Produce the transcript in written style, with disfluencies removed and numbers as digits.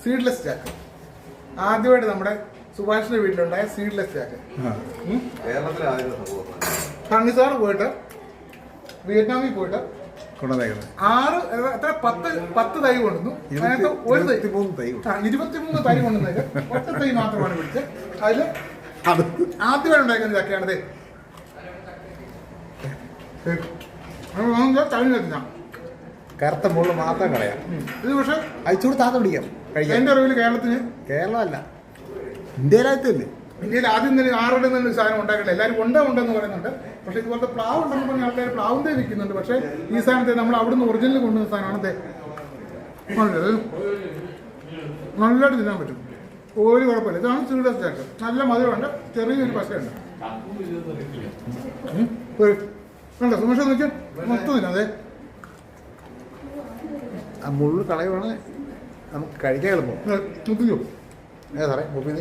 Seedless ചാക്ക്. ആദ്യമായിട്ട് നമ്മുടെ സുഭാഷിന്റെ വീട്ടിലുണ്ടായ സീഡ്ലെസ് ചാക്ക്. കണ്ണിസാർ പോയിട്ട് വിയറ്റ്നാമിൽ പോയിട്ട് 10 തൈ കൊണ്ടുവന്നു. അതിനകത്ത് ഒരു 23 തൈ കൊണ്ടുവന്നതിൽ ഒറ്റ തൈ മാത്രമാണ് പിടിച്ചത്. അതിൽ ആദ്യമായിട്ട് ഉണ്ടാക്കുന്ന ചക്കയാണത്. കഴിഞ്ഞ കറുത്ത മുകളിൽ മാത്രം കളയാം. ഇത് പക്ഷെ അയച്ചുകൂടി താത്ത പിടിക്കാം. എന്റെ അറിവിൽ കേരളമല്ല, ഇന്ത്യയിലായിട്ടല്ലേ. ഇന്ത്യയിൽ ആദ്യം തന്നെ 6 തന്നെ സാധനം ഉണ്ടാക്കില്ല. എല്ലാവരും ഉണ്ടെന്ന് പറയുന്നുണ്ട്. പക്ഷെ ഇതുപോലത്തെ പ്ലാവ് ഉണ്ടെന്ന് പറഞ്ഞ ആൾക്കാർ പ്ലാവിന്റെ വിൽക്കുന്നുണ്ട്. പക്ഷെ ഈ സാധനത്തെ നമ്മൾ അവിടുന്ന് ഒറിജിനൽ കൊണ്ടുവന്ന സാധനമാണ്. നല്ലതായിട്ട് തിന്നാൻ പറ്റും, ഒരു കുഴപ്പമില്ല. ഇതാണ് സീഡ്ലെസ് ചാക്ക്. നല്ല മധുരമുണ്ട്, ചെറിയൊരു പശയുണ്ട്. വേണ്ട സുമേഷ് നോക്കിയാൽ മൊത്തം തിന്നാ. അതെ, ആ മുള്ളു കളയുവാണ് നമുക്ക് കഴിക്കാൻ എളുപ്പം. മുപ്പിക്കോ സാറേ മുപ്പി